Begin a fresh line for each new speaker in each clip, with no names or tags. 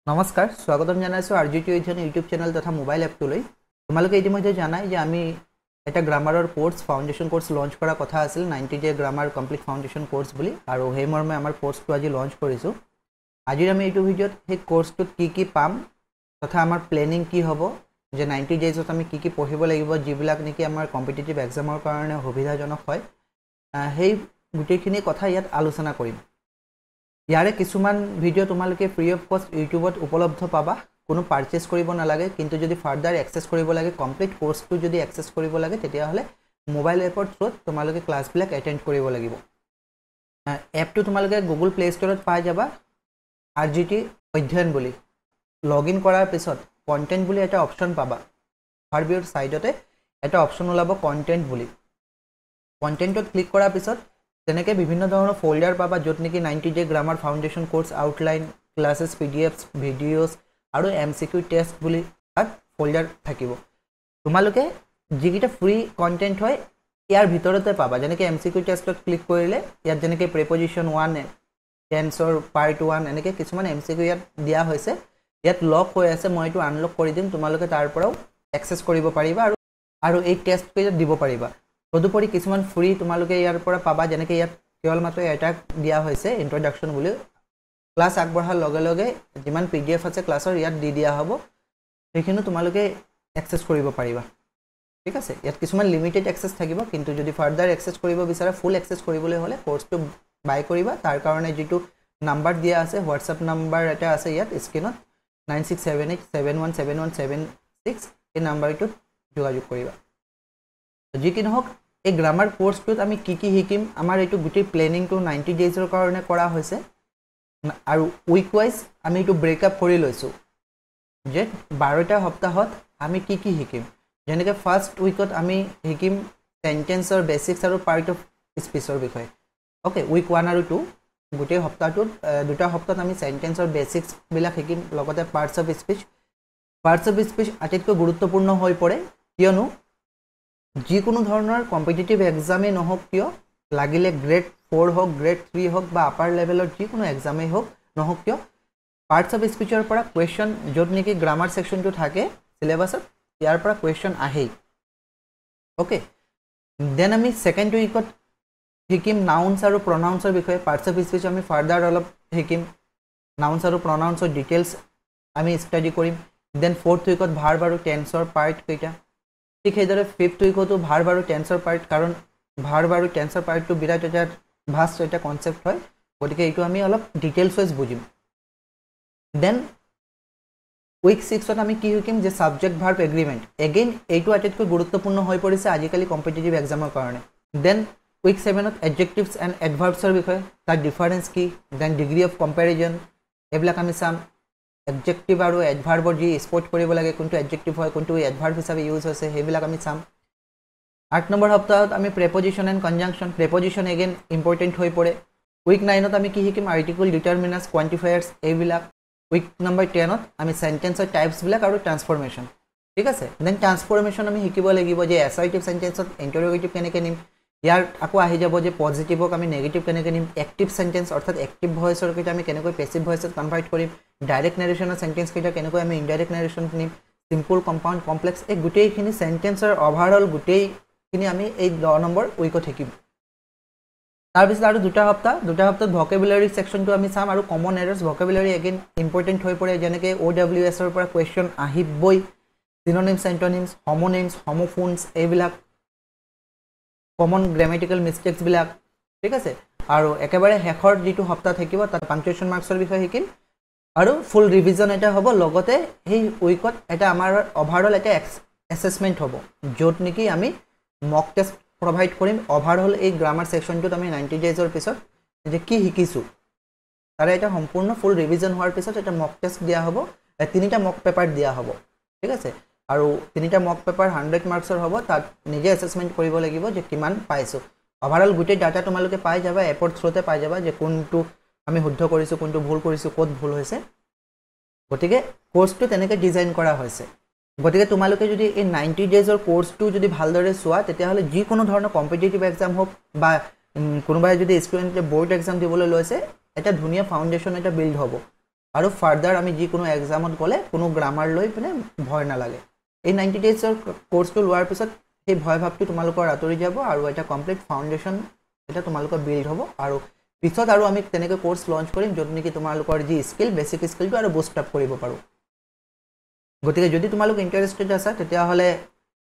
নমস্কাৰ স্বাগতম জনাইছো আৰজিটি অধ্যয়ন ইউটিউব চেনেল তথা মোবাইল এপটোলৈ তোমালোকে ইতিমধ্যে জানাই যে আমি এটা গ্ৰামাৰৰ কোৰ্স ফাউন্ডেশন কোৰ্স লঞ্চ কৰা কথা আছিল 90 day grammar complete foundation course বুলি আৰু সেই মৰ্মে আমাৰ কোৰ্সটো আজি লঞ্চ কৰিছো আজি আমি এইটো ভিডিঅ'ত সেই কোৰ্সটোত কি পাম তথা আমাৰ প্লেনিং কি হ'ব যে 90 ডেজত আমি কি পঢ়িব লাগিব যিবিলাক নেকি আমাৰ কম্পিটিটিভ এক্সামৰ কাৰণে সুবিধাজনক হয় সেই গুটেইখিনি কথা ইয়াত আলোচনা কৰিম ইয়াৰে কিছুমান ভিডিও তোমালোকে ফ্ৰী অফ কষ্ট ইউটিউবত উপলব্ধ পাবা কোনো পাৰচেজ কৰিব নালাগে কিন্তু যদি ফাৰ্দাৰ এক্সেস কৰিব লাগে কমপ্লিট কোৰ্সটো যদি এক্সেস কৰিব লাগে তেতিয়া হলে মোবাইল এপৰ থ্ৰুত তোমালোকে ক্লাছবিলাক এটেন্ড কৰিব লাগিব এপটো তোমালোকে গুগল প্লে ষ্টৰত পাই যাবা আৰজিটি অধ্যয়ন বুলি লগইন কৰাৰ পিছত কন্টেন্ট বুলি এটা অপচন পাবা হাৰবিৰ সাইডতে এটা অপচন ওলাব কন্টেন্ট বুলি কন্টেন্টত ক্লিক কৰাৰ পিছত তেনেকে বিভিন্ন ধৰণৰ ফোল্ডাৰ পাবা যত নেকি 90 day grammar foundation course outline classes PDFs videos আৰু এমসিকিউ টেষ্ট বুলি তাত ফোল্ডাৰ থাকিব তোমালোকে যিকিটা ফ্ৰী কন্টেন্ট হয় ইয়াৰ ভিতৰতে পাবা যেনেকৈ এমসিকিউ টেষ্টত ক্লিক কৰিলে ইয়াত যেনেকৈ প্ৰিপজিশন 1 টেন্সৰ পাৰ্ট 1 এনেকৈ কিছুমান এমসিকিউ ইয়াত দিয়া হৈছে ইয়াত লক হৈ আছে মই এটো আনলক কৰি দিম তোমালোকে তাৰ পৰাও এক্সেস কৰিব পাৰিবা আৰু এই টেষ্ট পেজত দিব পাৰিবা তদুপৰি কিছুমান ফ্ৰী তোমালোকে ইয়াৰ পৰা পাবা যেনেকৈ ইয়াত কেৱল মাত্ৰ এটা দিয়া হৈছে ইন্ট্ৰোডাকচন বুলি ক্লাস আগবঢ়াৰ লগে লগে যিমান পিডিএফ আছে ক্লাছৰ ইয়াত দি দিয়া হ'ব সেইখিনি তোমালোকে এক্সেস কৰিব পাৰিবা ঠিক আছে ইয়াত কিছুমান লিমিটেড এক্সেস থাকিব কিন্তু যদি ফাৰ্দাৰ এক্সেস কৰিব বিচাৰা ফুল এক্সেস কৰিবলৈ হলে কোৰ্সটো বাই কৰিবা তাৰ কাৰণে যেটো নাম্বাৰ দিয়া আছে হোৱাটসএপ নাম্বাৰ এটা আছে ইয়াত স্ক্ৰিনত 9678717176 এই নাম্বাৰটোত যোগাযোগ কৰিবা যি কি নহওক এই গ্ৰামাৰ কোৰ্সটোত আমি কি শিকিম আমাৰ এইটো গুটি প্লেনিংটো 90 ডেজৰ কাৰণে কৰা হৈছে আৰু উইক ওয়াইজ আমি এইটো ব্ৰেকআপ কৰি লৈছো যে 12টা সপ্তাহত আমি কি শিকিম যেনেকৈ ফাৰ্স্ট উইকত আমি শিকিম সেন্টেন্সৰ বেসিক্স আৰু পাৰ্ট অফ স্পিচৰ বিষয়ে ওকে উইক 1 আৰু 2 গুটি সপ্তাহটোত দুটা সপ্তাহত আমি সেন্টেন্সৰ বেসিক্স বিলাক শিকিম লগতে পাৰ্টস অফ স্পিচ আটাইতকৈ গুৰুত্বপূৰ্ণ হৈ পৰে কিয়নো যিকোনো ধৰণৰ কম্পিটিটিভ এক্সামে নহওক কিয় লাগিলে গ্ৰেড 4 হওক গ্ৰেড 3 হওক বা আপাৰ লেভেলৰ যিকোনো এক্সামে হওক নহওক কিয় পাৰ্টস অফ স্পিচৰ পৰা কোৱেশ্চন যত নেকি গ্ৰামাৰ সেকশনটো থাকে সিলেবাছত ইয়াৰ পৰা কোৱেশ্চন আহে ওকে দেন আমি সেকেন্ড উইকত শিকিম নাউন্স আৰু প্ৰনাউন্সৰ বিষয়ে পাৰ্টস অফ স্পিচ আমি ফাৰ্দাৰ অলপ শিকিম নাউন্স আৰু প্ৰনাউন্সৰ ডিটেইলছ আমি ষ্টাডি কৰিম দেন ফৰ্থ উইকত ভাৰ্ব আৰু টেন্সৰ পাৰ্ট কেইটা ঠিক সেইদৰে ফিফথ উইকতো ভাৰ্ব আৰু টেন্সৰ পাৰ্ট কাৰণ ভাৰ্ব আৰু টেন্সৰ পাৰ্টটো বিৰাট এটা ভাষ্ট এটা কনসেপ্ট হয় গতিকে এইটো আমি অলপ ডিটেইলছ ওয়াইজ বুজিম দেন উইক 6ত আমি কি শিকিম যে সাবজেক্ট ভাৰ্ব এগ্ৰিমেন্ট এগেইন এইটো আটাইতকৈ গুৰুত্বপূৰ্ণ হৈ পৰিছে আজিকালি কম্পিটিটিভ এক্সামৰ কাৰণে দেন উইক 7ত এডজেক্টিভছ এণ্ড এডভাৰ্বছৰ বিষয়ে তাৰ ডিফাৰেন্স কি দেন ডিগ্ৰী অফ কম্পেৰিজন এইবিলাক আমি চাম এডজেক্টিভ আৰু এডভাৰ্বৰ যি স্পট কৰিব লাগে কোনটো এডজেক্টিভ হয় কোনটো এডভাৰ্ব হিচাপে ইউজ হৈছে সেইবিলাক আমি চাম 8 নম্বৰ সপ্তাহত আমি প্ৰিপজিশন এণ্ড কনজাংকচন প্ৰিপজিশন এগেইন ইম্পৰ্টেন্ট হৈ পৰে উইক 9ত আমি কি শিকিম আৰ্টিকল ডিটাৰমিনাৰ্স কোৱান্টিফায়াৰ্স এইবিলাক উইক নম্বৰ 10ত আমি সেন্টেন্সৰ টাইপছ বিলাক আৰু ট্ৰান্সফৰমেশন ঠিক আছে দেন ট্ৰান্সফৰমেশন আমি শিকিব লাগিব যে অ্যাসাৰ্টিভ সেন্টেন্সত ইন্টাৰোগেটিভ কেনেকৈ নিম ইয়াৰ আকৌ আহি যাব যে পজিটিভক আমি নেগেটিভ কেনেকৈ নিম এক্টিভ সেন্টেন্স অৰ্থাৎ এক্টিভ ভয়েসৰ কেইটা আমি কেনেকৈ পেসিভ ভয়েসত কনভাৰ্ট কৰিম ডাইৰেক্ট নেৰেশনৰ সেন্টেন্স কেইটা কেনেকৈ আমি ইনডাইৰেক্ট নেৰেশনত নিম সিম্পল কম্পাউণ্ড কমপ্লেক্স এই গুটেইখিনি সেন্টেন্সৰ ওভাৰঅল গুটেইখিনি আমি এই 10 নম্বৰ উইকত শিকিম তাৰ পিছত আৰু দুটা সপ্তাহত ভোকেবুলাৰি সেকশনটো আমি চাম আৰু কমন এৰৰ্স ভোকেবুলাৰি এগেইন ইম্পৰ্টেন্ট হৈ পৰে যেনেকৈ OWS ৰ পৰা কোৱেশ্চন আহিবই সিনোনিমছ এন্টোনিমছ হোমোনিমছ হোমোফোনছ এইবিলাক কমন গ্ৰামেটিক্যাল মিস্টেকস বিলাক ঠিক আছে আৰু একেবাৰে হেখৰ যেটো সপ্তাহ থাকিব তাত পাংচুৱেশ্যন মাৰ্কছৰ বিষয়ে শিকিম আৰু ফুল ৰিভিজন এটা হ'ব লগতে এই উইকত এটা আমাৰ ওভাৰঅল এটা এসেসমেন্ট হ'ব যত নেকি আমি মক টেষ্ট প্ৰভাইড কৰিম ওভাৰঅল এই গ্ৰামাৰ সেকশনটোত আমি 90 ডেজৰ পিছত যে কি শিকিছো তাৰে এটা সম্পূৰ্ণ ফুল ৰিভিজন হোৱাৰ পিছত এটা মক টেষ্ট দিয়া হ'ব তিনিটা মক পেপাৰ দিয়া হ'ব ঠিক আছে আৰু তিনিটা মক পেপাৰ 100 মাৰ্কছৰ হ'ব তাত নিজে এসেসমেন্ট কৰিব লাগিব যে কিমান পাইছো ওভাৰঅল গুটে ডাটা তোমালোকে পাই যাবা এপৰ থ্ৰুতে পাই যাবা যে কোনটো আমি শুদ্ধ কৰিছো কোনটো ভুল কৰিছো ক'ত ভুল হৈছে গতিকে কোৰ্সটো তেনেকৈ ডিজাইন কৰা হৈছে গতিকে তোমালোকে যদি এই 90 ডেজৰ কোৰ্সটো যদি ভালদৰে চোৱা তেতিয়া হলে যি কোনো ধৰণৰ কম্পিটিটিভ এক্সাম হোক বা কোনোবাই যদি ষ্টুডেন্টে বোৰ্ড এক্সাম দিবলৈ লৈছে এটা ধুনীয়া ফাউন্ডেশন এটা বিল্ড হ'ব আৰু ফাৰ্দাৰ আমি যিকোনো এক্সামত গ'লে কোনো গ্ৰামাৰ লৈ পিনে ভয় নালাগে এই 90 ডেজৰ কোৰ্চটো লোৱাৰ পিছত সেই ভয় ভাৱটো তোমালোকৰ আঁতৰি যাব আৰু এটা কমপ্লিট ফাউণ্ডেশ্যন এটা তোমালোকৰ বিল্ড হ'ব আৰু পিছত আৰু আমি তেনেকৈ কোৰ্চ লঞ্চ কৰিম য'ত নেকি তোমালোকৰ যি স্কিল বেছিক স্কিলটো আৰু বুষ্ট আপ কৰিব পাৰোঁ গতিকে যদি তোমালোক ইণ্টাৰেষ্টেড আছা তেতিয়াহ'লে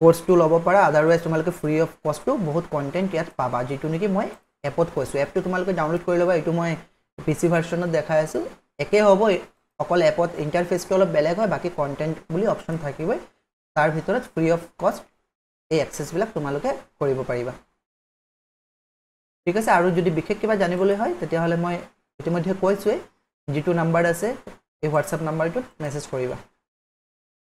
কোৰ্চটো ল'ব পাৰা আদাৰৱাইজ তোমালোকে ফ্ৰী অফ কষ্টটো বহুত কণ্টেণ্ট ইয়াত পাবা যিটো নেকি মই এপত কৈছোঁ এপটো তোমালোকে ডাউনলোড কৰি ল'বা এইটো মই PC ভাৰ্চনত দেখাই আছোঁ একে হ'ব অকল এপত ইণ্টাৰফেচটো অলপ বেলেগ হয় বাকী কণ্টেণ্ট বুলি অপশ্যন থাকিবই তাৰ ভিতৰত ফ্ৰী অফ কষ্ট এই এক্সেছবিলাক তোমালোকে কৰিব পাৰিবা ঠিক আছে আৰু যদি বিশেষ কিবা জানিবলৈ হয় তেতিয়াহ'লে মই ইতিমধ্যে কৈছোঁৱেই যিটো নাম্বাৰ আছে এই হোৱাটছআপ নাম্বাৰটোত মেছেজ কৰিবা